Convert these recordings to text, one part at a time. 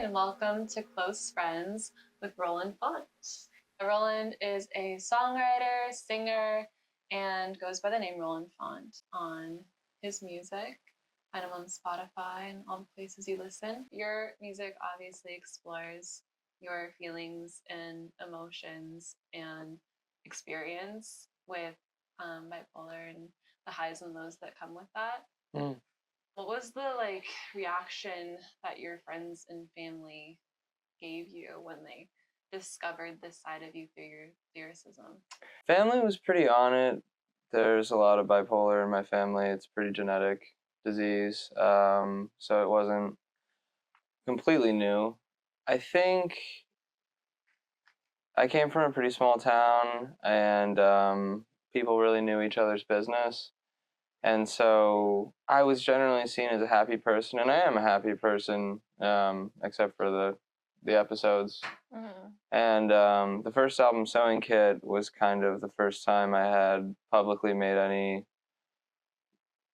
and welcome to Close Friends with Roland Faunte. Roland is a songwriter, singer, and goes by the name Roland Faunte on his music. Find him on Spotify and all the places you listen. Your music obviously explores your feelings and emotions and experience with bipolar and the highs and lows that come with that. What was the reaction that your friends and family gave you when they discovered this side of you through your lyricism? Family was pretty on it. There's a lot of bipolar in my family. It's a pretty genetic disease, so it wasn't completely new. I think I came from a pretty small town, and people really knew each other's business. And so I was generally seen as a happy person, and I am a happy person, except for the episodes. Mm-hmm. And the first album, Sewing Kit, was kind of the first time I had publicly made any,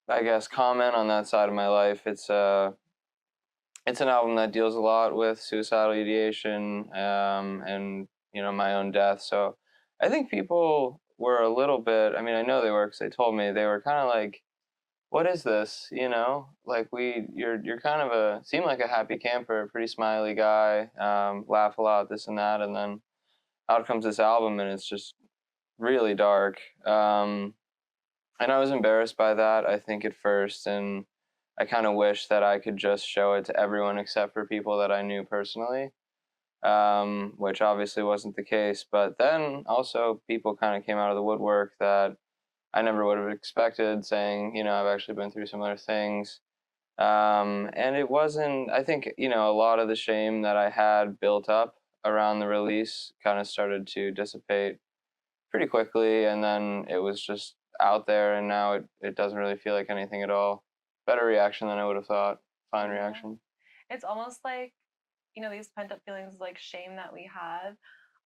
I guess, comment on that side of my life. It's an album that deals a lot with suicidal ideation, and my own death. So I think people were a little bit. I mean, I know they were because they told me they were kind of like, "What is this?" Like you're kind of seem like a happy camper, a pretty smiley guy, laugh a lot, this and that, and then out comes this album, and it's just really dark. And I was embarrassed by that, I think, at first, and I kind of wish that I could just show it to everyone except for people that I knew personally, which obviously wasn't the case. But then also people kind of came out of the woodwork that I never would have expected, saying, I've actually been through similar things. And it wasn't, I think, a lot of the shame that I had built up around the release kind of started to dissipate pretty quickly, and then it was just out there, and now it doesn't really feel like anything at all. Better reaction than I would have thought. Fine reaction. It's almost like, these pent up feelings like shame that we have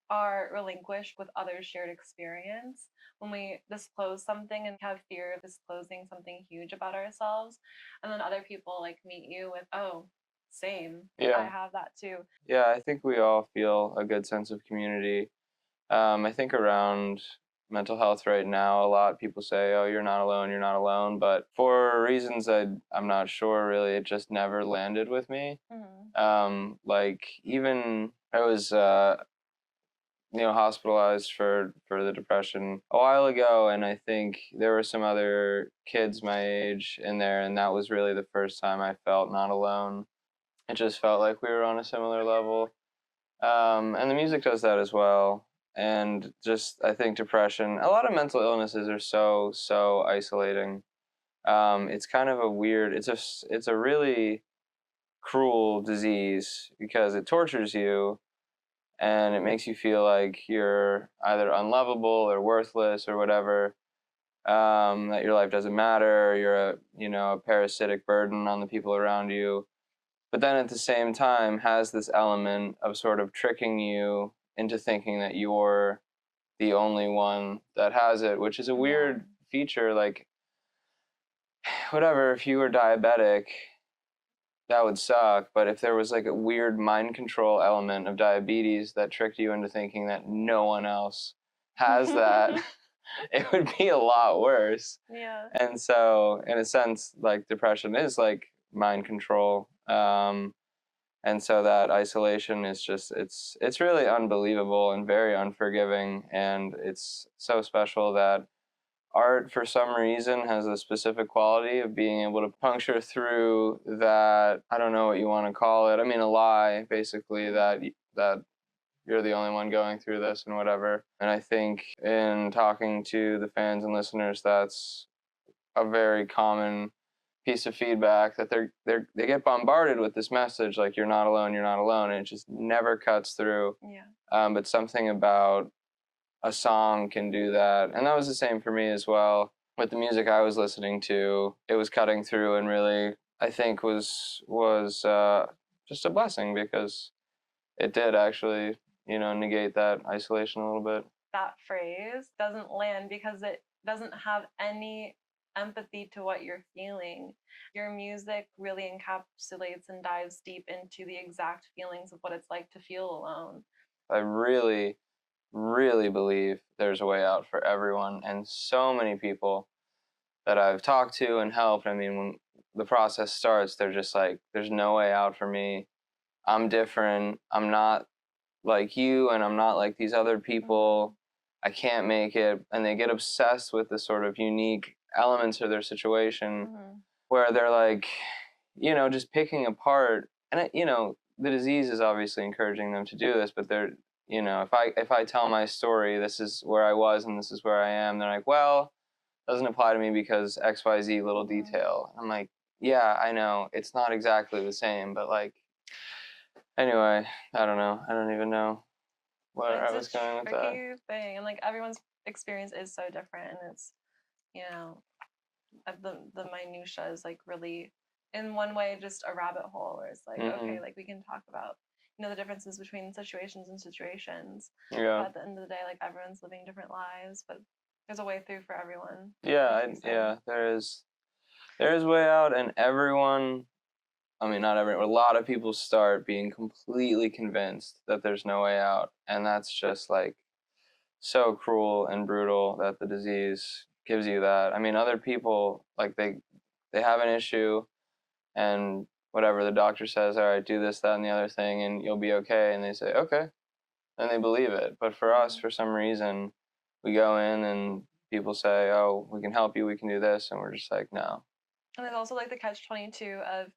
are relinquished with others' shared experience. When we disclose something and have fear of disclosing something huge about ourselves, and then other people meet you with, oh, same. Yeah. I have that too. Yeah, I think we all feel a good sense of community. I think around mental health right now, a lot of people say, "Oh, you're not alone, you're not alone." But for reasons I'm not sure, really, it just never landed with me. Mm-hmm. Even I was, hospitalized for the depression a while ago, and I think there were some other kids my age in there, and that was really the first time I felt not alone. It just felt like we were on a similar level. And the music does that as well. And just, I think depression, a lot of mental illnesses are so isolating. It's kind of a weird, it's a really cruel disease because it tortures you and it makes you feel like you're either unlovable or worthless or whatever, that your life doesn't matter, you're a parasitic burden on the people around you. But then at the same time has this element of sort of tricking you into thinking that you're the only one that has it, which is a weird feature. Like, whatever, if you were diabetic, that would suck. But if there was like a weird mind control element of diabetes that tricked you into thinking that no one else has that, it would be a lot worse. Yeah. And so, in a sense, like depression is like mind control. And so that isolation is just, it's really unbelievable and very unforgiving. And it's so special that art, for some reason, has a specific quality of being able to puncture through that, I don't know what you want to call it. I mean, a lie, basically, that you're the only one going through this and whatever. And I think in talking to the fans and listeners, that's a very common piece of feedback, that they get bombarded with this message like you're not alone, and it just never cuts through. Yeah. But something about a song can do that, and that was the same for me as well. With the music I was listening to, it was cutting through, and really, I think was just a blessing because it did actually, negate that isolation a little bit. That phrase doesn't land because it doesn't have any empathy to what you're feeling. Your music really encapsulates and dives deep into the exact feelings of what it's like to feel alone. I really, really believe there's a way out for everyone, and so many people that I've talked to and helped, I mean, when the process starts, they're just like, there's no way out for me. I'm different. I'm not like you, and I'm not like these other people. I can't make it. And they get obsessed with the sort of unique elements of their situation where they're like, just picking apart. And, the disease is obviously encouraging them to do this, but they're, if I tell my story, this is where I was and this is where I am, they're like, well, doesn't apply to me because XYZ little detail. I'm like, yeah, I know. It's not exactly the same, but like, anyway, I don't know. I don't even know where I was going with that. It's a tricky thing, and like everyone's experience is so different, and it's, the minutia is like really, in one way, just a rabbit hole where it's like, okay, like we can talk about, the differences between situations and situations. Yeah. But at the end of the day, like everyone's living different lives, but there's a way through for everyone. Yeah, there is a way out, and everyone, I mean, not everyone, a lot of people start being completely convinced that there's no way out, and that's just like so cruel and brutal that the disease gives you that. I mean, other people, like they have an issue, and whatever the doctor says, all right, do this, that, and the other thing, and you'll be okay, and they say, okay, and they believe it. But for us, for some reason, we go in and people say, oh, we can help you, we can do this, and we're just like, no. And there's also like the catch-22 of,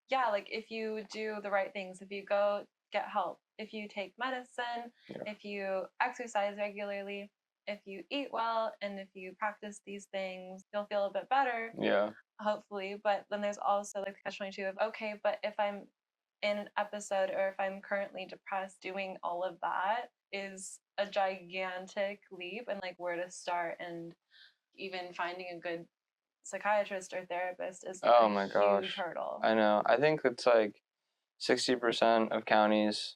yeah, like if you do the right things, if you go get help, if you take medicine, if you exercise regularly, if you eat well, and if you practice these things, you'll feel a bit better. Yeah. Hopefully. But then there's also like the catch-22 of, okay, but if I'm in an episode or if I'm currently depressed, doing all of that is a gigantic leap, and like where to start, and even finding a good psychiatrist or therapist is oh a my huge gosh. hurdle. I know. I think it's like 60% of counties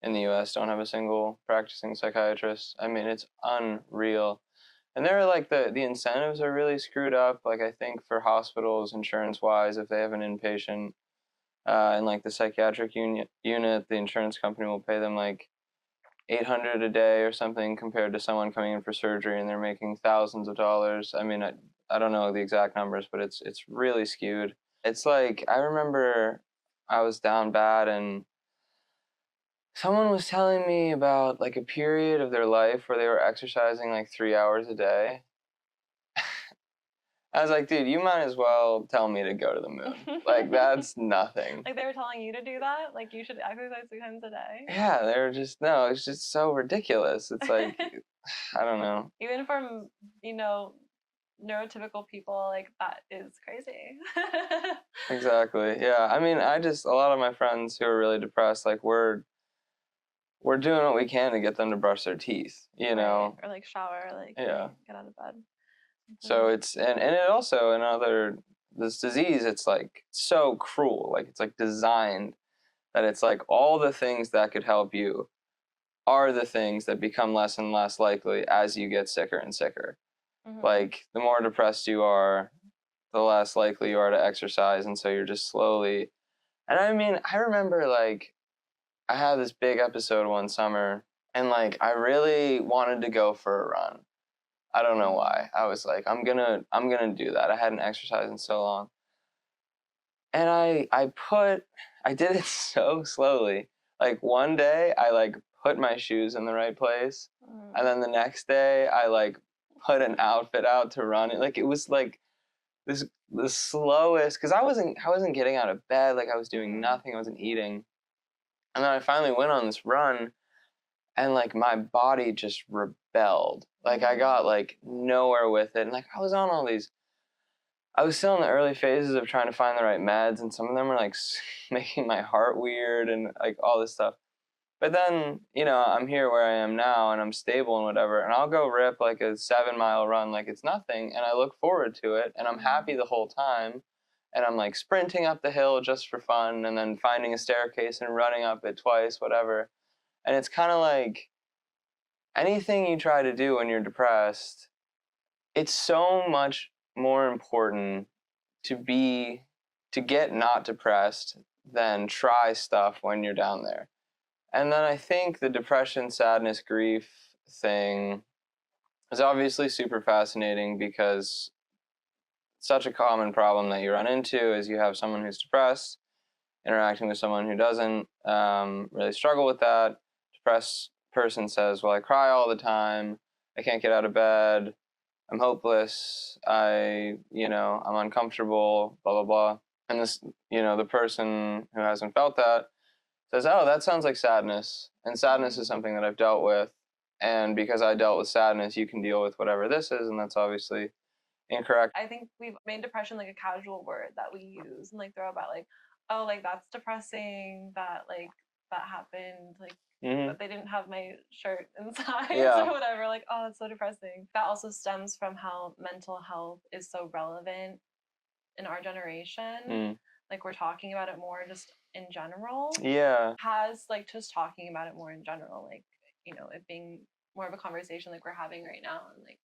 in the US don't have a single practicing psychiatrist. I mean, it's unreal. And there are like the incentives are really screwed up. Like I think for hospitals, insurance wise, if they have an inpatient in like the psychiatric unit, the insurance company will pay them like $800 a day or something compared to someone coming in for surgery and they're making thousands of dollars. I mean, I don't know the exact numbers, but it's really skewed. It's like I remember I was down bad and someone was telling me about like a period of their life where they were exercising like 3 hours a day. I was like, dude, you might as well tell me to go to the moon. Like, that's nothing. Like, they were telling you to do that? Like, you should exercise 3 times a day? Yeah, they were just, no, it's just so ridiculous. It's like, I don't know. Even from, neurotypical people, like, that is crazy. Exactly. Yeah. I mean, a lot of my friends who are really depressed, like, we're doing what we can to get them to brush their teeth, you know? Or, like, shower, like, yeah. Get out of bed. So it's, and it also, this disease, it's like so cruel. Like, it's like designed that it's like all the things that could help you are the things that become less and less likely as you get sicker and sicker. Like, the more depressed you are, the less likely you are to exercise, and so you're just slowly. And I mean, I remember like I had this big episode one summer, and like I really wanted to go for a run. I don't know why. I was like, I'm gonna do that. I hadn't exercised in so long, and I did it so slowly. Like one day I like put my shoes in the right place, and then the next day I like put an outfit out to run. Like it was like the slowest, because I wasn't getting out of bed. Like I was doing nothing. I wasn't eating, and then I finally went on this run, and like my body just rebelled. Like I got like nowhere with it, and like I was on all these. I was still in the early phases of trying to find the right meds, and some of them were like making my heart weird and like all this stuff. But then, I'm here where I am now and I'm stable and whatever, and I'll go rip like a 7-mile run like it's nothing, and I look forward to it, and I'm happy the whole time, and I'm like sprinting up the hill just for fun, and then finding a staircase and running up it twice, whatever. And it's kind of like anything you try to do when you're depressed, it's so much more important to get not depressed than try stuff when you're down there. And then I think the depression, sadness, grief thing is obviously super fascinating because such a common problem that you run into is you have someone who's depressed interacting with someone who doesn't really struggle with that. Depressed person says, well, I cry all the time, I can't get out of bed, I'm hopeless, I'm uncomfortable, blah, blah, blah. And this, the person who hasn't felt that says, oh, that sounds like sadness. And sadness is something that I've dealt with. And because I dealt with sadness, you can deal with whatever this is. And that's obviously incorrect. I think we've made depression like a casual word that we use and like throw about like, oh, like that's depressing, that like that happened, like but they didn't have my shirt inside or whatever. Like, oh, it's so depressing. That also stems from how mental health is so relevant in our generation. Like we're talking about it more just in general. Yeah. Has like just talking about it more in general, like, it being more of a conversation like we're having right now, and like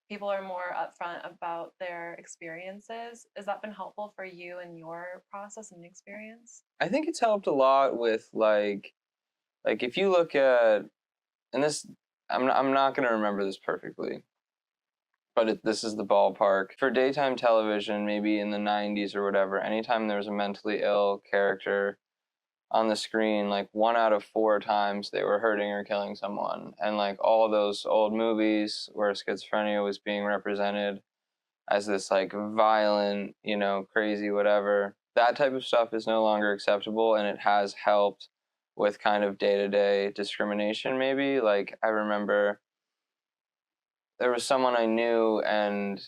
people are more upfront about their experiences. Has that been helpful for you in your process and experience? I think it's helped a lot with like if you look at, and this, I'm not going to remember this perfectly, but this is the ballpark. For daytime television, maybe in the 90s or whatever, anytime there was a mentally ill character on the screen, like 1 out of 4 times they were hurting or killing someone. And like all of those old movies where schizophrenia was being represented as this like violent, crazy whatever, that type of stuff is no longer acceptable, and it has helped with kind of day-to-day discrimination maybe. Like I remember there was someone I knew, and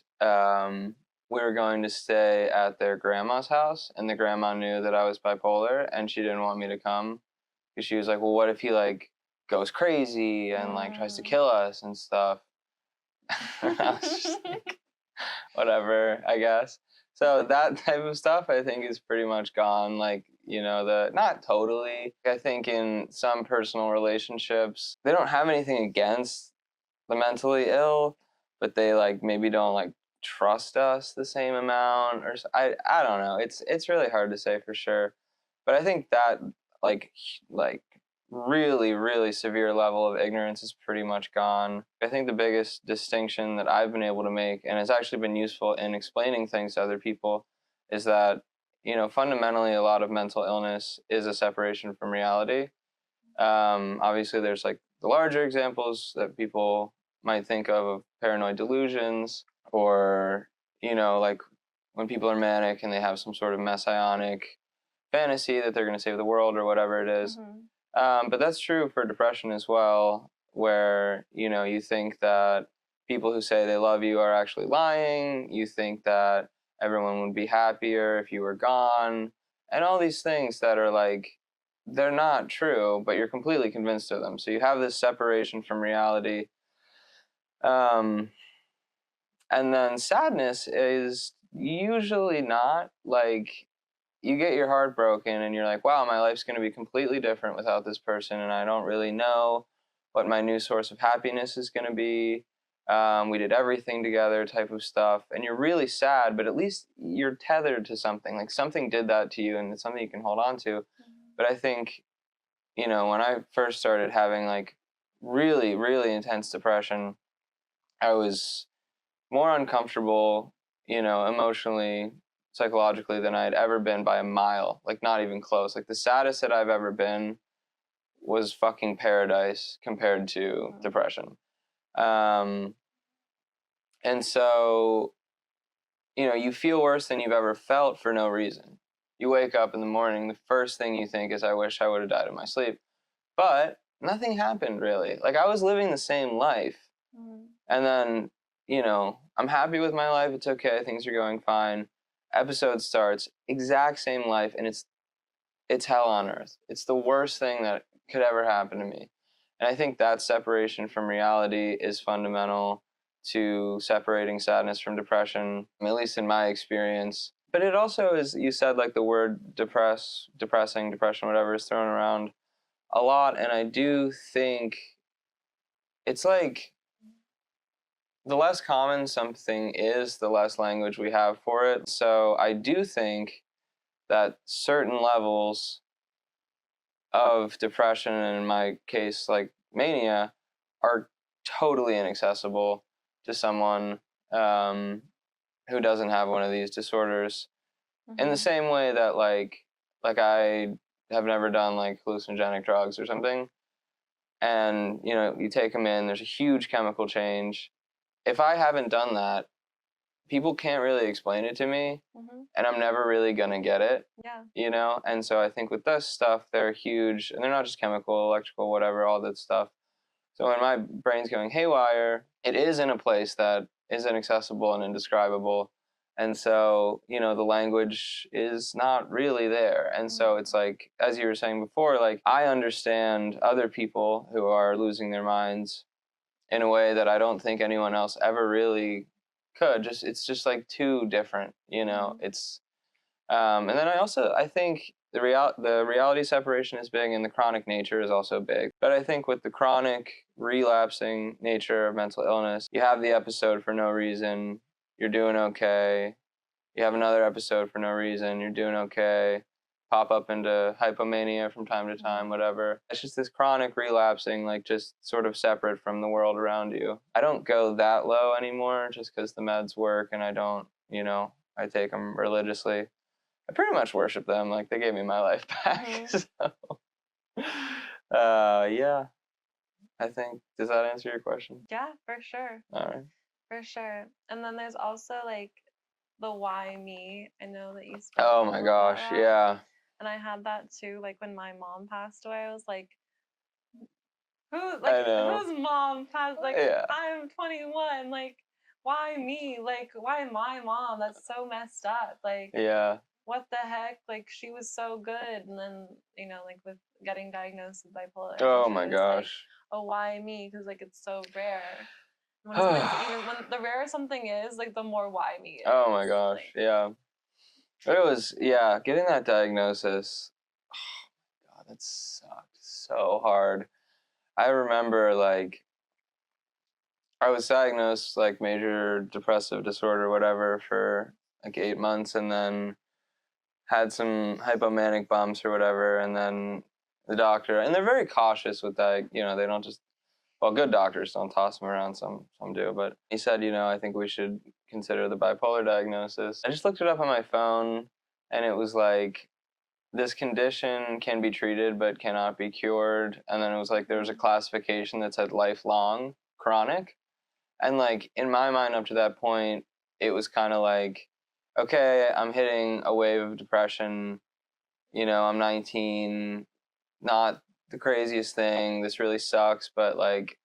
we were going to stay at their grandma's house, and the grandma knew that I was bipolar, and she didn't want me to come because she was like, well, what if he like goes crazy and like tries to kill us and stuff? I was just like, whatever, I guess. So that type of stuff I think is pretty much gone. Like, not totally. I think in some personal relationships, they don't have anything against the mentally ill, but they like maybe don't like trust us the same amount, or I don't know. It's really hard to say for sure, but I think that like really really severe level of ignorance is pretty much gone. I think the biggest distinction that I've been able to make, and it's actually been useful in explaining things to other people, is that fundamentally a lot of mental illness is a separation from reality. Obviously there's like the larger examples that people might think of paranoid delusions, or like when people are manic and they have some sort of messianic fantasy that they're going to save the world or whatever it is. But that's true for depression as well, where you think that people who say they love you are actually lying. You think that everyone would be happier if you were gone, and all these things that are like, they're not true, but you're completely convinced of them. So you have this separation from reality. And then sadness is usually not like, you get your heart broken and you're like, wow, my life's going to be completely different without this person, and I don't really know what my new source of happiness is going to be. We did everything together type of stuff, and you're really sad, but at least you're tethered to something. Like something did that to you, and it's something you can hold on to. But I think, when I first started having like really, really intense depression, I was more uncomfortable, emotionally, psychologically than I had ever been by a mile. Like not even close. Like the saddest that I've ever been was fucking paradise compared to depression. And so, you feel worse than you've ever felt for no reason. You wake up in the morning, the first thing you think is, I wish I would have died in my sleep. But nothing happened really. Like I was living the same life. And then, I'm happy with my life. It's okay. Things are going fine. Episode starts, exact same life, and it's hell on earth. It's the worst thing that could ever happen to me. And I think that separation from reality is fundamental to separating sadness from depression, at least in my experience. But it also is, you said like the word depressing, depression, whatever is thrown around a lot. And I do think it's like, the less common something is, the less language we have for it. So I do think that certain levels of depression, and in my case, like mania, are totally inaccessible to someone who doesn't have one of these disorders. In the same way that like I have never done like hallucinogenic drugs or something, and you know you take them in, there's a huge chemical change. If I haven't done that, people can't really explain it to me, and I'm never really gonna get it. Yeah. You know, and so I think with this stuff, they're huge, and they're not just chemical, electrical, whatever, all that stuff. So when my brain's going haywire, it is in a place that is inaccessible and indescribable. And so, you know, the language is not really there. And so it's like, as you were saying before, like I understand other people who are losing their minds in a way that I don't think anyone else ever really could. It's just like too different, you know. It's and then I think the reality separation is big, and the chronic nature is also big. But I think with the chronic relapsing nature of mental illness, you have the episode for no reason, you're doing okay. You have another episode for no reason, you're doing okay. Pop up into hypomania from time to time, whatever. It's just this chronic relapsing, like just sort of separate from the world around you. I don't go that low anymore just because the meds work, and I don't, you know, I take them religiously. I pretty much worship them. Like they gave me my life back. So, yeah. I think, does that answer your question? Yeah, for sure. All right. For sure. And then there's also like the why me. I know that you spoke Oh my gosh, about that. yeah. And I had that too. Like when my mom passed away, I was like, I know. whose mom passed? Like Yeah. I'm 21. Like why me? Like why my mom? That's so messed up. Like Yeah. what the heck? Like she was so good, and then you know, like with getting diagnosed with bipolar. Oh my it was gosh. like, oh, why me? Because like it's so rare. When the rarer something is, like the more why me. Oh my gosh, like, yeah. But it was, yeah, getting that diagnosis. Oh God, that sucked so hard. I remember like I was diagnosed like major depressive disorder, whatever, for like 8 months, and then had some hypomanic bumps or whatever, and then the doctor, and they're very cautious with that, you know, they don't just, well, good doctors don't toss them around, some do, but he said, you know, I think we should consider the bipolar diagnosis. I just looked it up on my phone, and it was like, this condition can be treated but cannot be cured, and then it was like there was a classification that said lifelong chronic, and like in my mind up to that point, it was kind of like, okay, I'm hitting a wave of depression. You know, I'm 19, not the craziest thing. This really sucks, but like,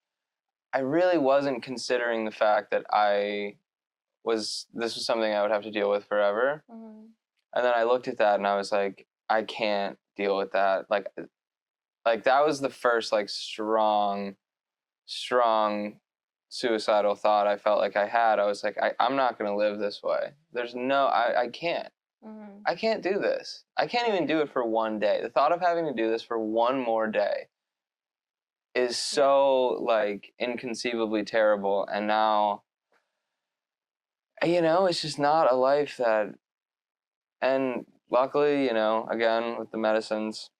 I really wasn't considering the fact that this was something I would have to deal with forever. And then I looked at that and I was like, I can't deal with that. Like that was the first like strong suicidal thought I felt like I had. I was like, I'm not going to live this way. There's no, I can't. I can't do this. I can't even do it for one day. The thought of having to do this for one more day is so like inconceivably terrible. And now, you know, it's just not a life that, and luckily, you know, again, with the medicines,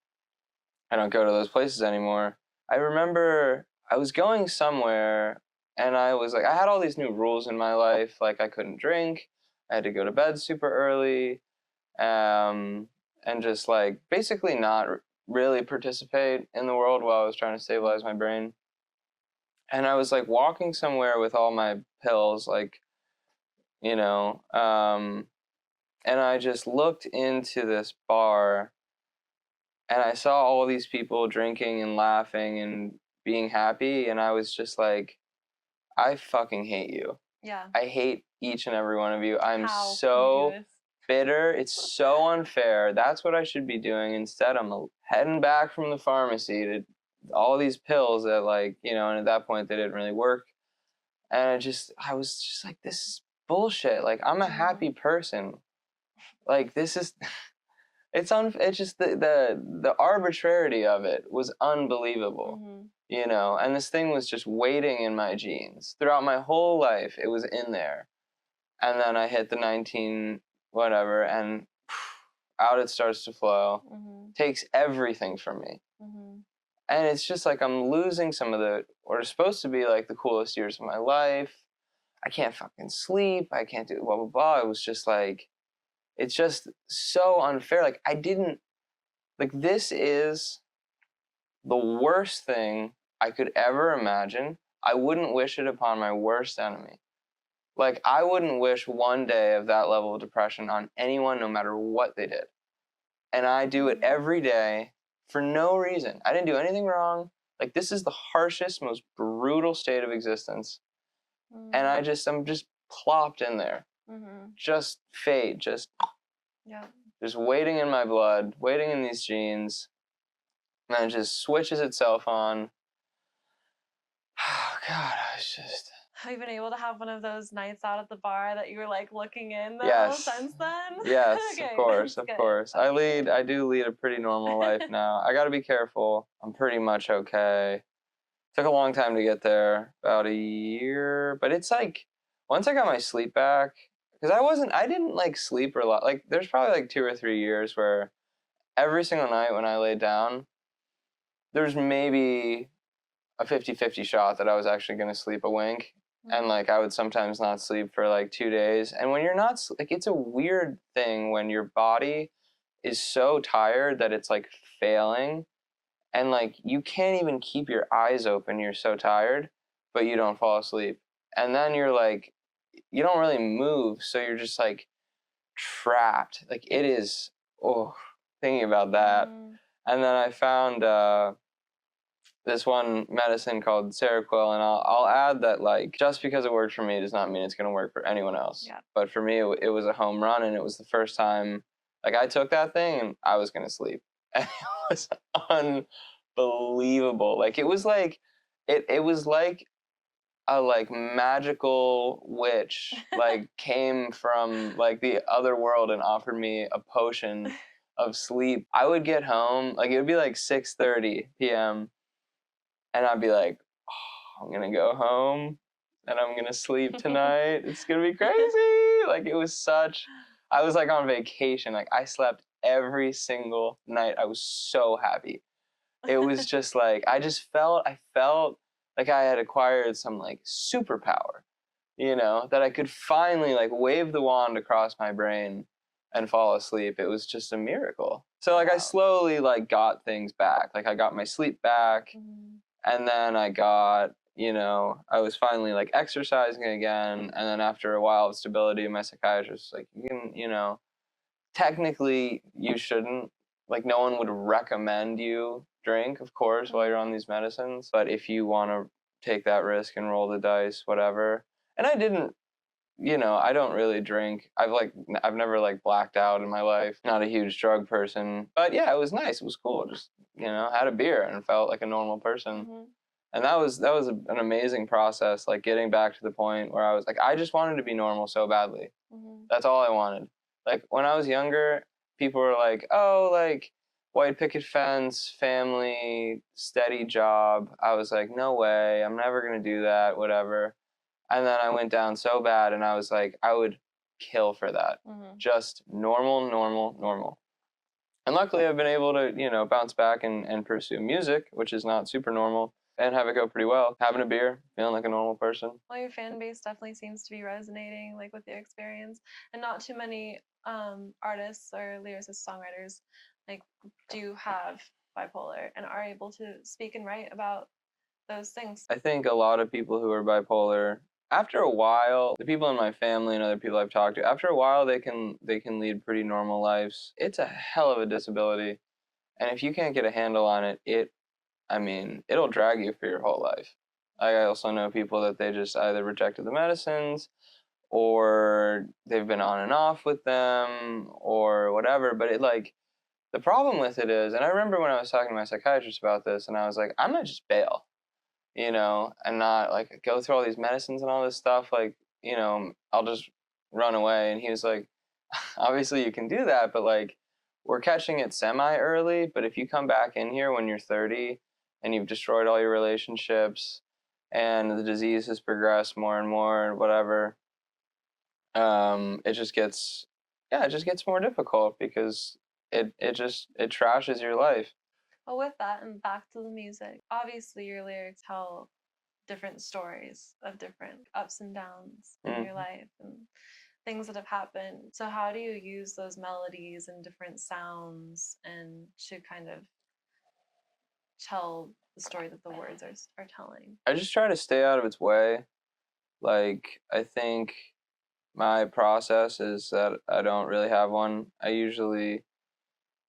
I don't go to those places anymore. I remember I was going somewhere, and I was like, I had all these new rules in my life. Like I couldn't drink, I had to go to bed super early, and just like basically not really participate in the world while I was trying to stabilize my brain. And I was like walking somewhere with all my pills, like, you know, and I just looked into this bar, and I saw all these people drinking and laughing and being happy, and I was just like, I fucking hate you. Yeah. I hate each and every one of you. I'm How so can you do this? bitter. It's so unfair. That's what I should be doing. Instead, I'm heading back from the pharmacy to all these pills that, like, you know, and at that point they didn't really work. And I was just like, this is bullshit. Like, I'm a happy person. Like, this is, it's just the arbitrarity of it was unbelievable. Mm-hmm. You know, and this thing was just waiting in my genes throughout my whole life. It was in there, and then I hit the 19 whatever, and out it starts to flow. Mm-hmm. Takes everything from me, Mm-hmm. and it's just like I'm losing some of the what are supposed to be like the coolest years of my life. I can't fucking sleep. I can't do blah blah blah. It was just like it's just so unfair. Like I didn't like this is the worst thing I could ever imagine. I wouldn't wish it upon my worst enemy. Like, I wouldn't wish one day of that level of depression on anyone, no matter what they did. And I do it every day for no reason. I didn't do anything wrong. Like, this is the harshest, most brutal state of existence. Mm-hmm. And I'm just plopped in there. Mm-hmm. Just fate, just waiting in my blood, waiting in these genes. And then it just switches itself on. Oh, God, I was just... Have you been able to have one of those nights out at the bar that you were like looking in though Yes. since then? Yes, Okay, of course, that's of good. course. I do lead a pretty normal life now. I gotta be careful. I'm pretty much okay. Took a long time to get there, about a year. But it's like, once I got my sleep back, because I didn't like sleep a lot. Like, there's probably like 2 or 3 years where every single night when I laid down, there's maybe a 50-50 shot that I was actually gonna sleep a wink. And like I would sometimes not sleep for like 2 days. And when you're not like it's a weird thing when your body is so tired that it's like failing and like you can't even keep your eyes open, you're so tired, but you don't fall asleep. And then you're like you don't really move, so you're just like trapped. Like it is thinking about that. And then I found this one medicine called Seroquel, and I'll add that like just because it worked for me does not mean it's going to work for anyone else. Yeah. But for me, it was a home run, and it was the first time like I took that thing and I was going to sleep, and it was unbelievable. Like it was like it was like a like magical witch like came from like the other world and offered me a potion of sleep. I would get home like it would be like 6:30 p.m. and I'd be like, oh, I'm gonna go home and I'm gonna sleep tonight. It's gonna be crazy. Like it was I was like on vacation. Like I slept every single night. I was so happy. It was just like I felt like I had acquired some like superpower, you know, that I could finally like wave the wand across my brain and fall asleep. It was just a miracle. So like I slowly like got things back. Like I got my sleep back. And then I got, you know, I was finally like exercising again. And then after a while of stability, my psychiatrist was like, you can, you know, technically you shouldn't. Like no one would recommend you drink, of course, while you're on these medicines. But if you want to take that risk and roll the dice, whatever. And I didn't, you know, I don't really drink. I've never like blacked out in my life. Not a huge drug person. But yeah, it was nice. It was cool. Just, you know, had a beer and felt like a normal person. And that was an amazing process, like getting back to the point where I was like, I just wanted to be normal so badly. That's all I wanted. Like when I was younger, people were like, oh, like white picket fence, family, steady job. I was like, no way, I'm never gonna do that, whatever. And then I went down so bad and I was like, I would kill for that. Just normal, normal, normal. And luckily I've been able to, you know, bounce back and pursue music, which is not super normal, and have it go pretty well. Having a beer, feeling like a normal person. Well, your fan base definitely seems to be resonating like with your experience, and not too many artists or lyricists, songwriters like do have bipolar and are able to speak and write about those things. I think a lot of people who are bipolar, after a while, the people in my family and other people I've talked to, after a while they can lead pretty normal lives. It's a hell of a disability, and if you can't get a handle on it, it'll drag you for your whole life. I also know people that they just either rejected the medicines or they've been on and off with them or whatever, but it like the problem with it is, and I remember when I was talking to my psychiatrist about this and I was like, I might just bail, you know, and not like go through all these medicines and all this stuff, like, you know, I'll just run away. And he was like, obviously you can do that, but like we're catching it semi-early, but if you come back in here when you're 30 and you've destroyed all your relationships and the disease has progressed more and more, whatever, it just gets, yeah, it just gets more difficult because it trashes your life. Well, with that, and back to the music, obviously your lyrics tell different stories of different ups and downs in your life and things that have happened. So how do you use those melodies and different sounds and to kind of tell the story that the words are telling? I just try to stay out of its way. Like, I think my process is that I don't really have one. I usually,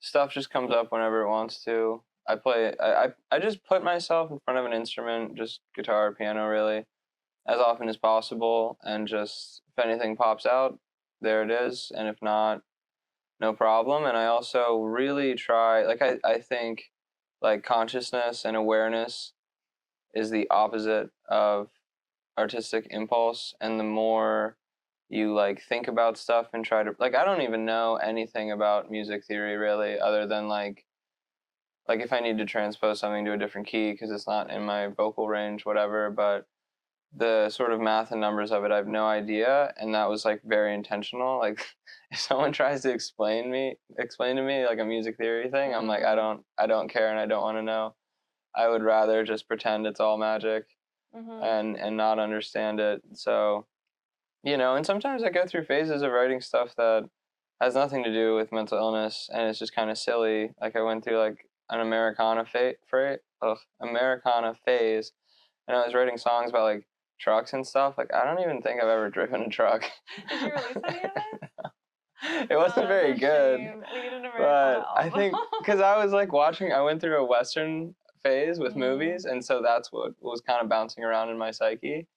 stuff just comes up whenever it wants to. I just put myself in front of an instrument, just guitar or piano really, as often as possible, and just, if anything pops out, there it is, and if not, no problem. And I also really try, like, I think, like, consciousness and awareness is the opposite of artistic impulse, and the more you, like, think about stuff and try to, like, I don't even know anything about music theory really, other than like if I need to transpose something to a different key because it's not in my vocal range, whatever, but the sort of math and numbers of it, I have no idea, and that was, like, very intentional. Like, if someone tries to explain to me like a music theory thing, I'm like, I don't care and I don't want to know. I would rather just pretend it's all magic and not understand it. So, you know, and sometimes I go through phases of writing stuff that has nothing to do with mental illness, and it's just kind of silly. Like, I went through, like, an Americana phase, and I was writing songs about, like, trucks and stuff. Like, I don't even think I've ever driven a truck. Did you release any of it? It wasn't very good. We need an Americana But I album. think, because I was, like, I went through a Western phase with movies, and so that's what was kind of bouncing around in my psyche.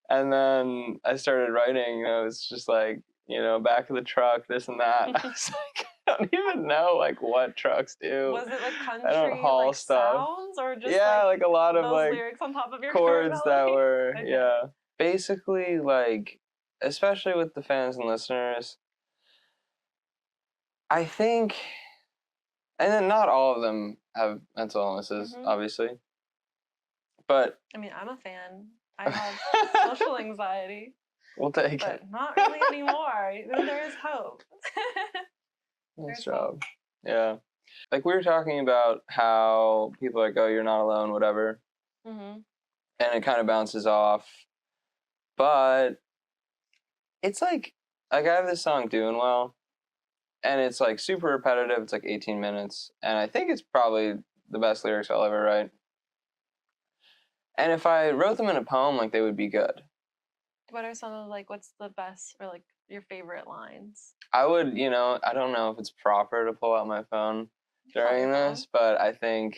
And then I started writing, and I was just like, you know, back of the truck, this and that. I was like, I don't even know, like, what trucks do. Was it like country, I don't haul like stuff. sounds, or just Yeah, like a lot of those like lyrics on top of your chords that were Okay. yeah. Basically, like, especially with the fans and listeners, I think, and then not all of them have mental illnesses, obviously, but I mean, I'm a fan. I have social anxiety. We'll take but it. not really anymore. There is hope. Nice job. Yeah. Like, we were talking about how people are like, oh, you're not alone, whatever. And it kind of bounces off. But it's like I have this song, Doing Well, and it's, like, super repetitive. It's like 18 minutes. And I think it's probably the best lyrics I'll ever write. And if I wrote them in a poem, like, they would be good. What are some of, like, what's the best or, like, your favorite lines? I would, you know, I don't know if it's proper to pull out my phone during this, but I think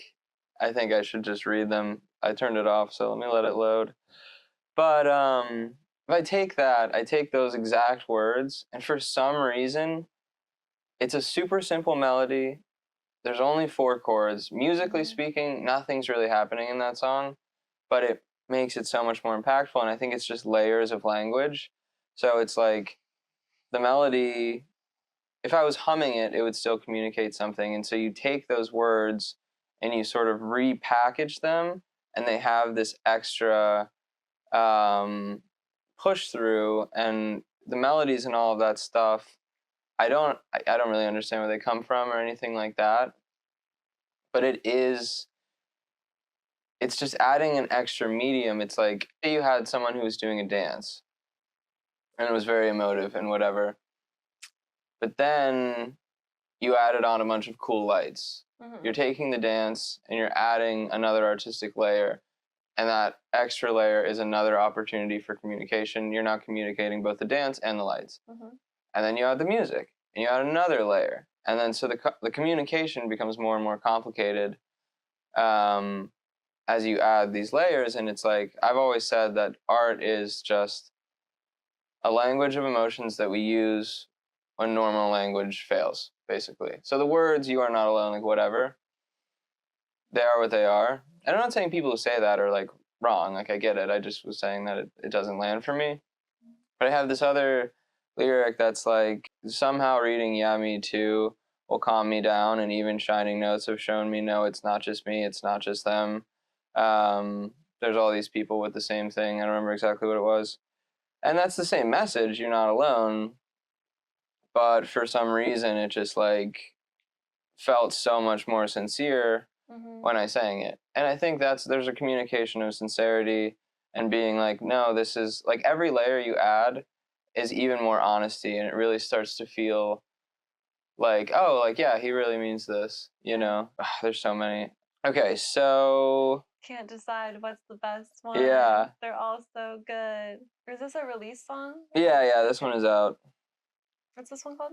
I should just read them. I turned it off, so let me let it load. But if I take those exact words, and for some reason, it's a super simple melody. There's only 4 chords. Musically speaking, nothing's really happening in that song, but it makes it so much more impactful, and I think it's just layers of language. So it's like the melody, if I was humming it, it would still communicate something. And so you take those words and you sort of repackage them, and they have this extra push through, and the melodies and all of that stuff. I don't really understand where they come from or anything like that, but it's just adding an extra medium. It's like, say you had someone who was doing a dance, and it was very emotive and whatever, but then you added on a bunch of cool lights. You're taking the dance and you're adding another artistic layer, and that extra layer is another opportunity for communication. You're now communicating both the dance and the lights. And then you add the music, and you add another layer. And then so the communication becomes more and more complicated as you add these layers. And it's like, I've always said that art is just a language of emotions that we use when normal language fails, basically. So the words, you are not alone, like, whatever, they are what they are. And I'm not saying people who say that are, like, wrong. Like, I get it. I just was saying that it doesn't land for me. But I have this other lyric that's like, somehow reading Yeah, Me Too will calm me down, and even shining notes have shown me, no, it's not just me, it's not just them. There's all these people with the same thing. I don't remember exactly what it was. And that's the same message, you're not alone. But for some reason, it just like felt so much more sincere when I sang it. And I think there's a communication of sincerity and being like, no, this is like every layer you add is even more honesty, and it really starts to feel like, oh, like, yeah, he really means this, you know? Ugh, there's so many. Okay, so Can't decide what's the best one. yeah. They're all so good. Is this a release song? Yeah, this one is out. What's this one called?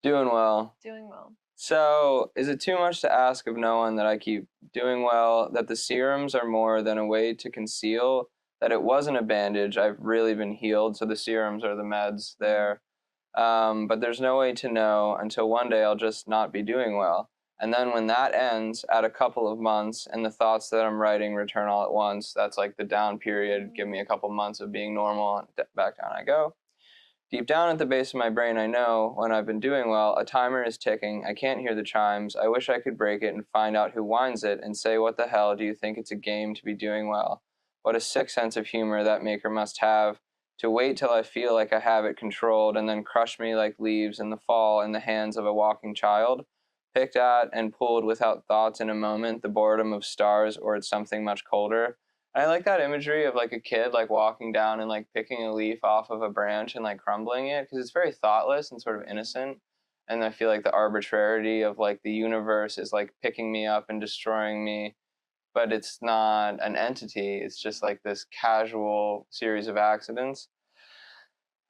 Doing Well. Doing Well. So, is it too much to ask of no one that I keep doing well, that the serums are more than a way to conceal that it wasn't a bandage, I've really been healed, so the serums are the meds there. But there's no way to know until one day I'll just not be doing well. And then when that ends at a couple of months and the thoughts that I'm writing return all at once, that's like the down period, give me a couple months of being normal, and back down I go. Deep down at the base of my brain, I know when I've been doing well, a timer is ticking. I can't hear the chimes. I wish I could break it and find out who winds it and say, what the hell, do you think it's a game to be doing well? What a sick sense of humor that maker must have, to wait till I feel like I have it controlled and then crush me like leaves in the fall in the hands of a walking child, picked at and pulled without thoughts in a moment, the boredom of stars, or it's something much colder. I like that imagery of like a kid like walking down and like picking a leaf off of a branch and like crumbling it, because it's very thoughtless and sort of innocent. And I feel like the arbitrarity of like the universe is like picking me up and destroying me, but it's not an entity. It's just like this casual series of accidents.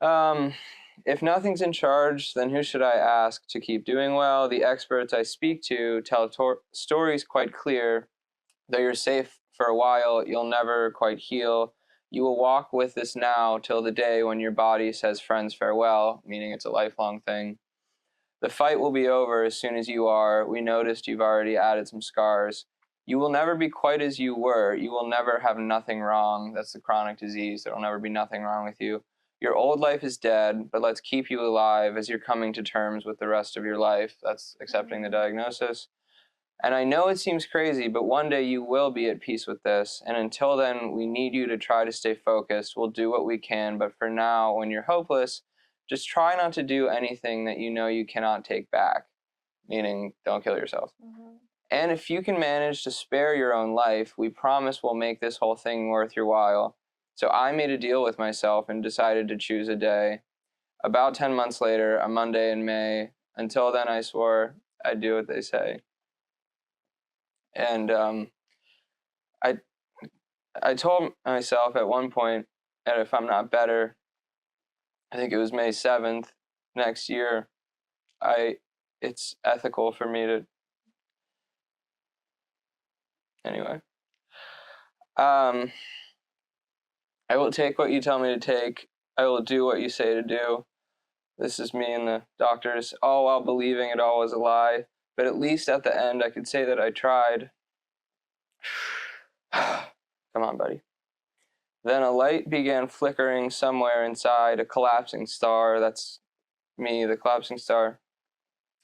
If nothing's in charge, then who should I ask to keep doing well? The experts I speak to tell stories quite clear. Though you're safe for a while, you'll never quite heal. You will walk with this now till the day when your body says friends farewell, meaning it's a lifelong thing. The fight will be over as soon as you are. We noticed you've already added some scars. You will never be quite as you were. You will never have nothing wrong. That's the chronic disease. There will never be nothing wrong with you. Your old life is dead, but let's keep you alive as you're coming to terms with the rest of your life. That's accepting the diagnosis. And I know it seems crazy, but one day you will be at peace with this. And until then, we need you to try to stay focused. We'll do what we can, but for now, when you're hopeless, just try not to do anything that you know you cannot take back, meaning don't kill yourself. And if you can manage to spare your own life, we promise we'll make this whole thing worth your while. So I made a deal with myself and decided to choose a day. About 10 months later, a Monday in May. Until then, I swore I'd do what they say. And I told myself at one point that if I'm not better, I think it was May 7th next year, it's ethical for me to, anyway. I will take what you tell me to take. I will do what you say to do. This is me and the doctors, all while believing it all was a lie. But at least at the end, I could say that I tried. Come on, buddy. Then a light began flickering somewhere inside, a collapsing star. That's me, the collapsing star.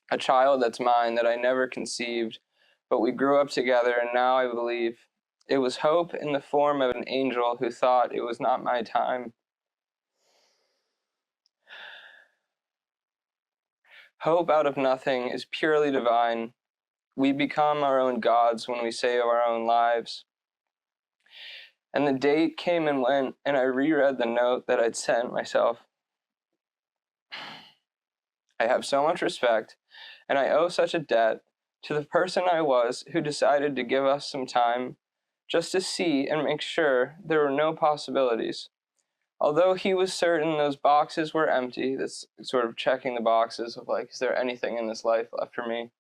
A child that's mine that I never conceived, but we grew up together, and now I believe. It was hope in the form of an angel who thought it was not my time. Hope out of nothing is purely divine. We become our own gods when we save our own lives. And the date came and went, and I reread the note that I'd sent myself. I have so much respect, and I owe such a debt to the person I was who decided to give us some time just to see and make sure there were no possibilities. Although he was certain those boxes were empty, that's sort of checking the boxes of like, is there anything in this life left for me?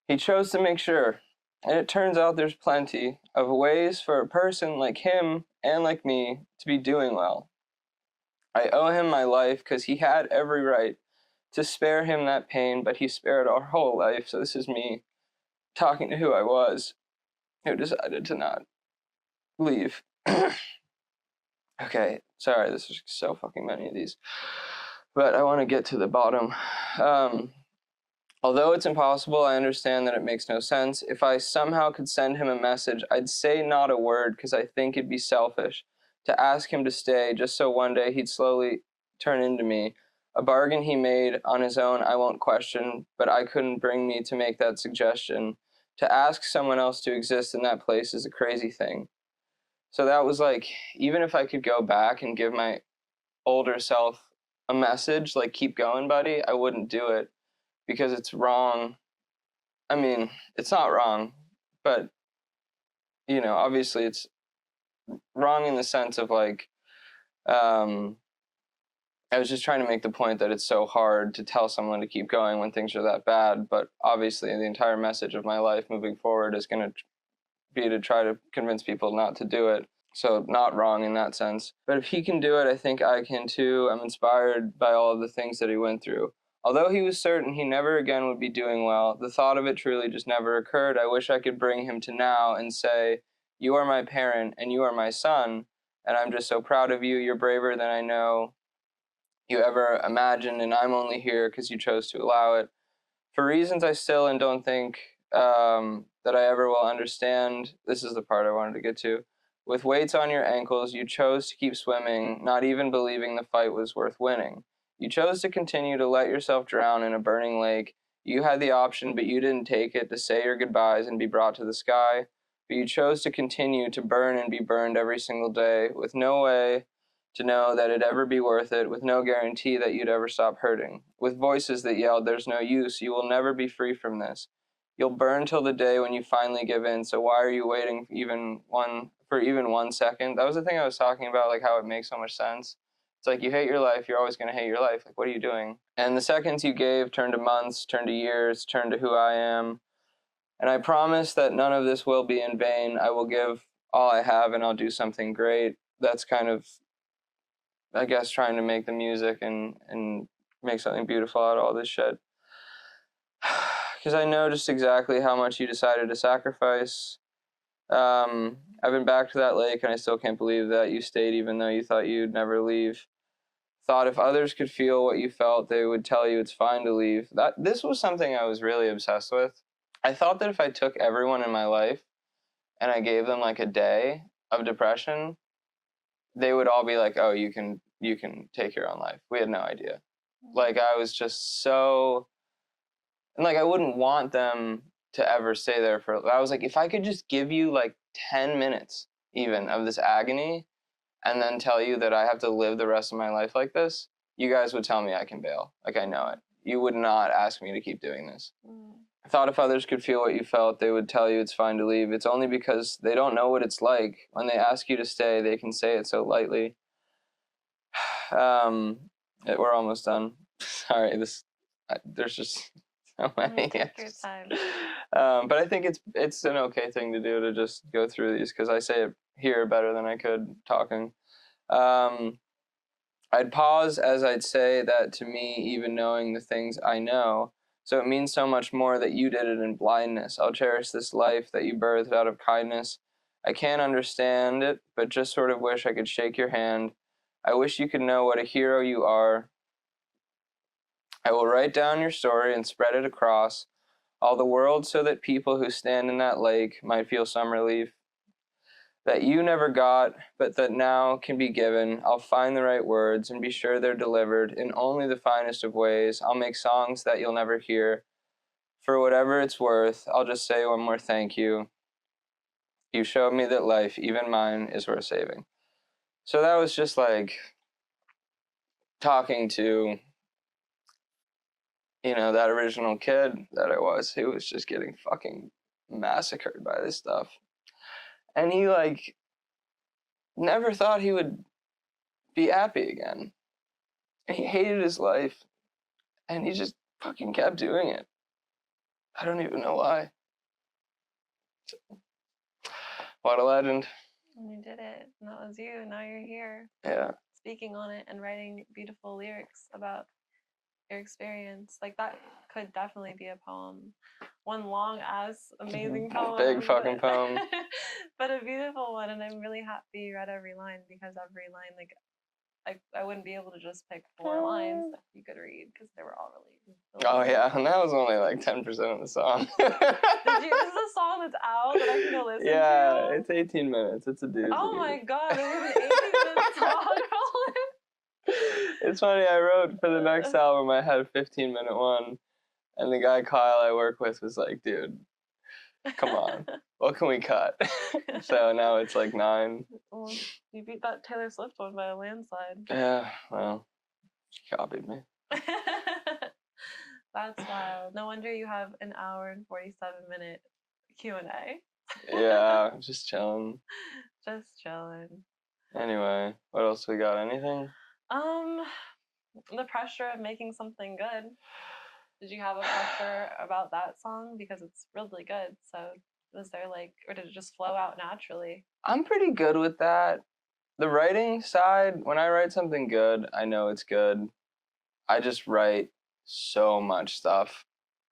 He chose to make sure. And it turns out there's plenty of ways for a person like him and like me to be doing well. I owe him my life because he had every right to spare him that pain, but he spared our whole life. So this is me talking to who I was, who decided to not leave. Okay, sorry, this is so fucking many of these. But I want to get to the bottom. Although it's impossible, I understand that it makes no sense. If I somehow could send him a message, I'd say not a word because I think it'd be selfish to ask him to stay just so one day he'd slowly turn into me. A bargain he made on his own I won't question, but I couldn't bring me to make that suggestion. To ask someone else to exist in that place is a crazy thing. So that was like, even if I could go back and give my older self a message, like, keep going, buddy, I wouldn't do it because it's wrong. I mean, it's not wrong, but, you know, obviously it's wrong in the sense of, like, I was just trying to make the point that it's so hard to tell someone to keep going when things are that bad, but obviously the entire message of my life moving forward is going to be to try to convince people not to do it. So not wrong in that sense. But if he can do it, I think I can too. I'm inspired by all of the things that he went through. Although he was certain he never again would be doing well, the thought of it truly just never occurred. I wish I could bring him to now and say, you are my parent and you are my son, and I'm just so proud of you. You're braver than I know you ever imagined, and I'm only here because you chose to allow it. For reasons I still and don't think that I ever will understand, this is the part I wanted to get to. With weights on your ankles, you chose to keep swimming, not even believing the fight was worth winning. You chose to continue to let yourself drown in a burning lake. You had the option, but you didn't take it, to say your goodbyes and be brought to the sky. But you chose to continue to burn and be burned every single day, with no way to know that it'd ever be worth it, with no guarantee that you'd ever stop hurting. With voices that yelled, there's no use, you will never be free from this. You'll burn till the day when you finally give in, so why are you waiting for even 1 second? That was the thing I was talking about, like how it makes so much sense. It's like, you hate your life, you're always going to hate your life. Like, what are you doing? And the seconds you gave turned to months, turned to years, turned to who I am. And I promise that none of this will be in vain. I will give all I have and I'll do something great. That's kind of, I guess, trying to make the music and make something beautiful out of all this shit. Because I know just exactly how much you decided to sacrifice. I've been back to that lake and I still can't believe that you stayed even though you thought you'd never leave. Thought if others could feel what you felt, they would tell you it's fine to leave. This was something I was really obsessed with. I thought that if I took everyone in my life and I gave them like a day of depression, they would all be like, oh, you can take your own life. We had no idea. Like, I was just so, and like, I wouldn't want them to ever stay there for, I was like, if I could just give you like 10 minutes even of this agony and then tell you that I have to live the rest of my life like this, you guys would tell me I can bail. Like, I know it. You would not ask me to keep doing this. I thought if others could feel what you felt, they would tell you it's fine to leave. It's only because they don't know what it's like. When they ask you to stay, they can say it so lightly. We're almost done. Sorry, there's just so many. Take your time. But I think it's an okay thing to do, to just go through these, because I say it here better than I could talking. I'd pause as I'd say that to me, even knowing the things I know. So it means so much more that you did it in blindness. I'll cherish this life that you birthed out of kindness. I can't understand it, but just sort of wish I could shake your hand. I wish you could know what a hero you are. I will write down your story and spread it across all the world so that people who stand in that lake might feel some relief that you never got, but that now can be given. I'll find the right words and be sure they're delivered in only the finest of ways. I'll make songs that you'll never hear. For whatever it's worth, I'll just say one more thank you. You showed me that life, even mine, is worth saving. So that was just like talking to, you know, that original kid that I was, who was just getting fucking massacred by this stuff. And he, like, never thought he would be happy again. And he hated his life. And he just fucking kept doing it. I don't even know why. What a legend. And you did it. And that was you. Now you're here. Yeah. Speaking on it and writing beautiful lyrics about your experience. Like, that could definitely be a poem. One long ass amazing poem. Big fucking poem. But a beautiful one, and I'm really happy you read every line, because every line, like, I wouldn't be able to just pick 4 lines that you could read because they were all really Oh good. yeah, and that was only like 10% of the song. This is a song that's out that I can go listen to? Yeah, it's 18 minutes. It's a doozy. Oh my god, this is an 18-minute song. It's funny, I wrote for the next album, I had a 15-minute one, and the guy Kyle I work with was like, dude, come on, what can we cut? So now it's like 9. Well, you beat that Taylor Swift one by a landslide. Yeah, well, she copied me. That's wild. No wonder you have an hour and 47-minute Q&A. Yeah, just chilling. Just chilling. Anyway, what else we got? Anything? The pressure of making something good. Did you have a pressure about that song? Because it's really good. So was there like, or did it just flow out naturally? I'm pretty good with that. The writing side, when I write something good, I know it's good. I just write so much stuff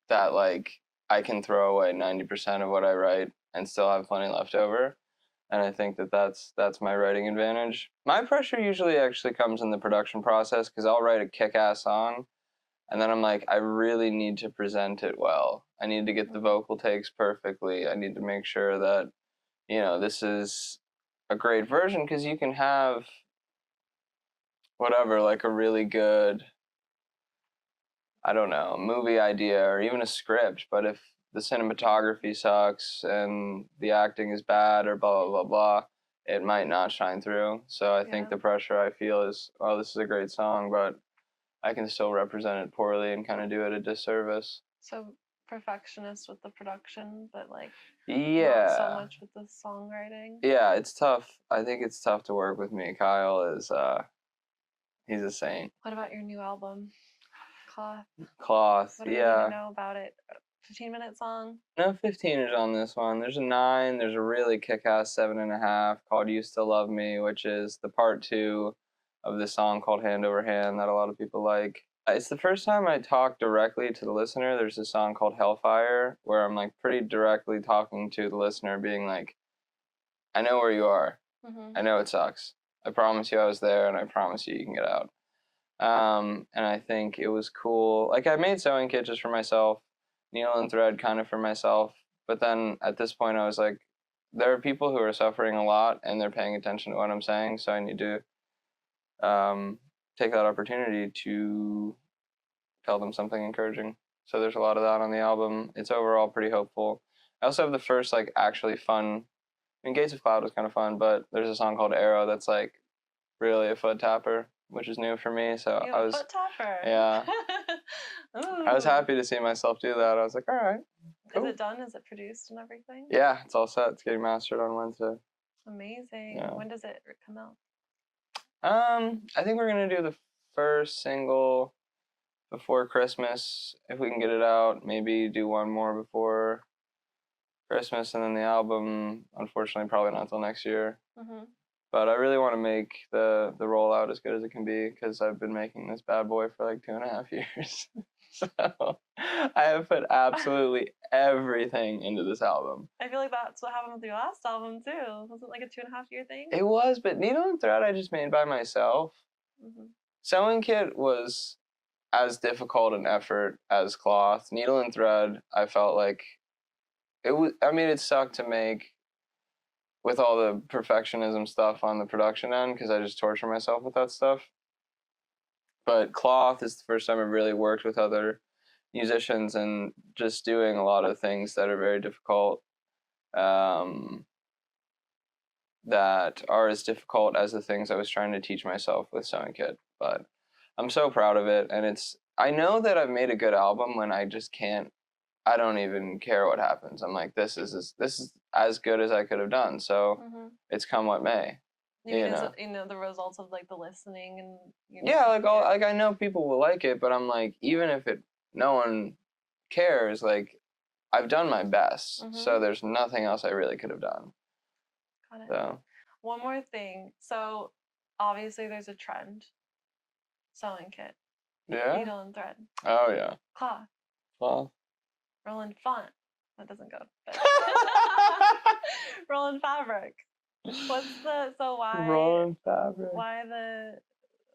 that like I can throw away 90% of what I write and still have plenty left over. And I think that that's my writing advantage. My pressure usually actually comes in the production process because I'll write a kick-ass song and then I'm like, I really need to present it well. I need to get the vocal takes perfectly. I need to make sure that, this is a great version because you can have whatever, like a really good, I don't know, movie idea or even a script, but if the cinematography sucks and the acting is bad or blah, blah, blah, blah, it might not shine through. So I think the pressure I feel is, oh, this is a great song, but I can still represent it poorly and kind of do it a disservice. So perfectionist with the production, but like not so much with the songwriting. Yeah, it's tough. I think it's tough to work with me. Kyle is, he's a saint. What about your new album, Cloth? Cloth, what do we need to know about it? 15-minute song? No 15ers on this one. There's a 9. There's a really kick-ass 7.5 called "You Still Love Me," which is the part 2 of the song called "Hand Over Hand" that a lot of people like. It's the first time I talk directly to the listener. There's a song called "Hellfire" where I'm like pretty directly talking to the listener, being like, "I know where you are. I know it sucks. I promise you I was there, and I promise you can get out." And I think it was cool. Like I made Sewing Kit just for myself. Needle and Thread kind of for myself, but then at this point I was like, there are people who are suffering a lot and they're paying attention to what I'm saying, so I need to take that opportunity to tell them something encouraging. So there's a lot of that on the album. It's overall pretty hopeful. I also have the first like actually fun, Gates of Cloud was kind of fun, but there's a song called Arrow that's like really a foot tapper, which is new for me. So I was foot tapper. Yeah. I was happy to see myself do that. I was like, all right. Cool. Is it done? Is it produced and everything? Yeah, it's all set. It's getting mastered on Wednesday. Amazing. Yeah. When does it come out? I think we're gonna do the first single before Christmas if we can get it out. Maybe do one more before Christmas, and then the album, unfortunately, probably not until next year. But I really want to make the rollout as good as it can be because I've been making this bad boy for like 2.5 years. So I have put absolutely everything into this album. I feel like that's what happened with your last album too. Was it like a 2.5-year thing? It was, but Needle and Thread I just made by myself. Sewing Kit was as difficult an effort as Cloth. Needle and Thread, I felt like it was. I mean, it sucked to make with all the perfectionism stuff on the production end because I just torture myself with that stuff. But Cloth is the first time I've really worked with other musicians and just doing a lot of things that are very difficult, that are as difficult as the things I was trying to teach myself with Sewing Kit. But I'm so proud of it, and I know that I've made a good album when I just can't. I don't even care what happens. I'm like, this is as good as I could have done. So it's come what may. You know the results of like the listening and yeah, like I know people will like it, but I'm like, even if no one cares, like I've done my best, so there's nothing else I really could have done. Got it. So one more thing. So obviously there's a trend. Sewing Kit. Yeah. Needle and Thread. Oh yeah. Cloth. Cloth. Roland Faunte. That doesn't go. Roland Fabric. Why? Roland Fabric. Why the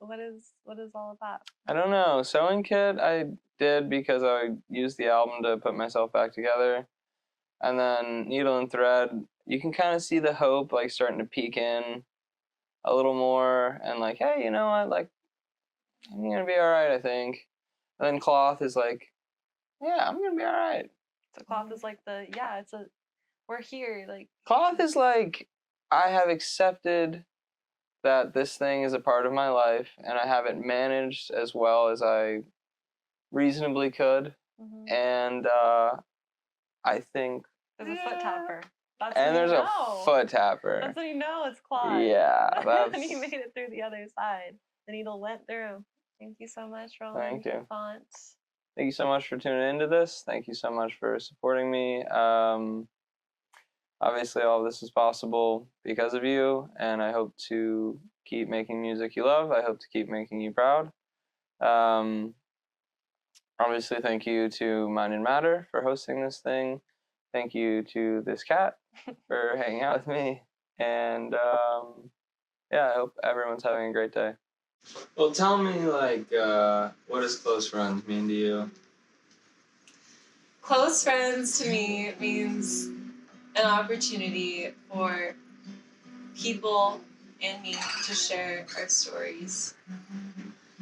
what is all of that? I don't know. Sewing Kit I did because I used the album to put myself back together. And then Needle and Thread, you can kind of see the hope like starting to peek in a little more and like, hey, you know what, like I'm gonna be alright, I think. And then Cloth is like, yeah, I'm gonna be alright. So Cloth is like we're here, like Cloth is like, I have accepted that this thing is a part of my life and I haven't managed as well as I reasonably could. Mm-hmm. And I think there's a foot tapper. That's and there's a foot That's tapper. when you know it's Cloth. Yeah, that's... And he made it through the other side. The needle went through. Thank you so much, Roland Faunte. Thank you so much for tuning into this. Thank you so much for supporting me. Obviously, all of this is possible because of you, and I hope to keep making music you love. I hope to keep making you proud. Obviously, thank you to Mind and Matter for hosting this thing. Thank you to this cat for hanging out with me. And yeah, I hope everyone's having a great day. Well, tell me, like, what does close friends mean to you? Close friends to me means an opportunity for people and me to share our stories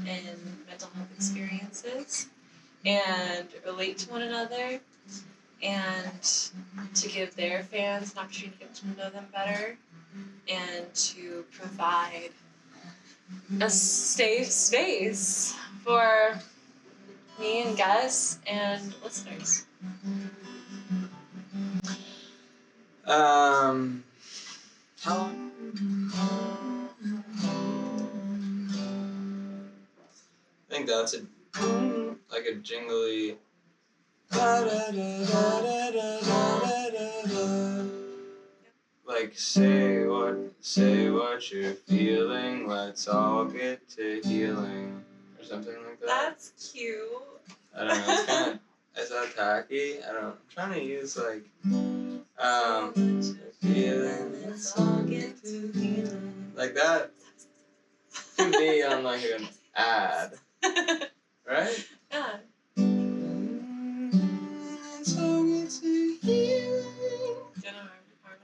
and mental health experiences and relate to one another and to give their fans an opportunity to get to know them better and to provide a safe space for me and guests and listeners. How long? I think that's like a jingly. Like say what you're feeling. Let's all get to healing, or something like that. That's cute. I don't know. It's kind of, is that tacky? I don't. I'm trying to use like feeling. Let's all get to healing. Like that could be on like an ad, right? Yeah.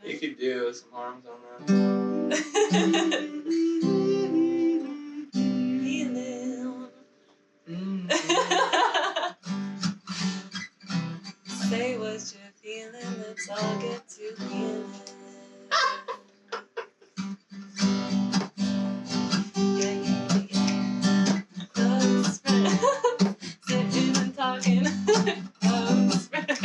You could do some arms on that. Say what you're feeling, let's all get to healing. Close friends, sitting and talking. Close friends.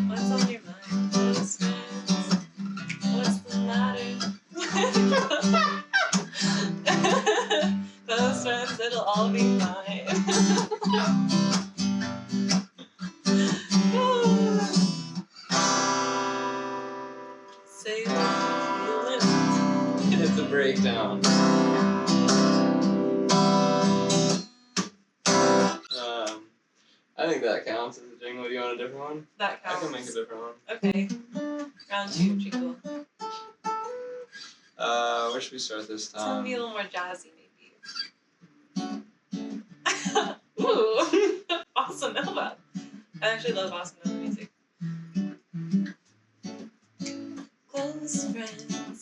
What's on your mind? Close friends. What's the matter? Close friends, it'll all be fine. Say what you're feeling. It's a breakdown. I think that counts as a jingle. Do you want a different one? That counts. I can make a different one. Okay. Round 2, jingle. Where should we start this time? It's gonna be a little more jazzy, maybe. Ooh, bossa nova. I actually love bossa nova music. Close friends,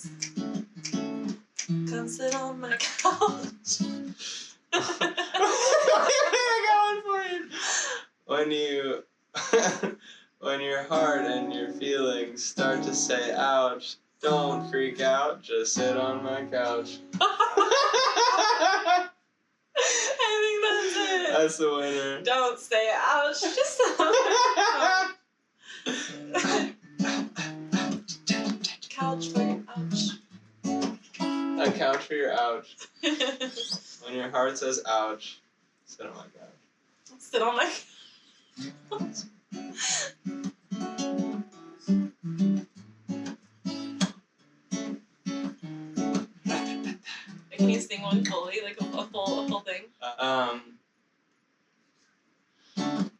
come sit on my couch. When your heart and your feelings start to say ouch, don't freak out, just sit on my couch. I think that's it. That's the winner. Don't say ouch, just sit on my couch. Couch for your ouch. A couch for your ouch. When your heart says ouch, sit on my couch. Sit on my couch. Can you sing one fully, like a full thing?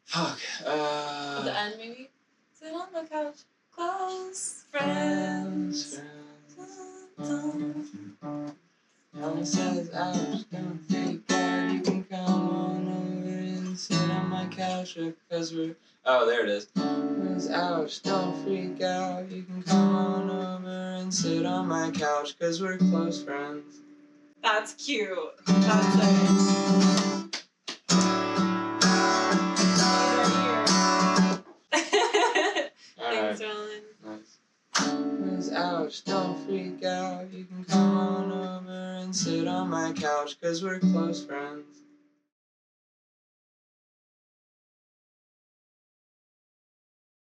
Fuck. At the end, maybe. Sit on the couch, close friends. Don't It says, ouch, don't freak out. You can come on over and sit on my couch because we're. Oh, there it is. It says, ouch, don't freak out. You can come on over and sit on my couch because we're close friends. That's cute. That's it. Thanks, Roland. Nice. Ouch, don't freak out. You can come on over and sit on my couch because we're close friends.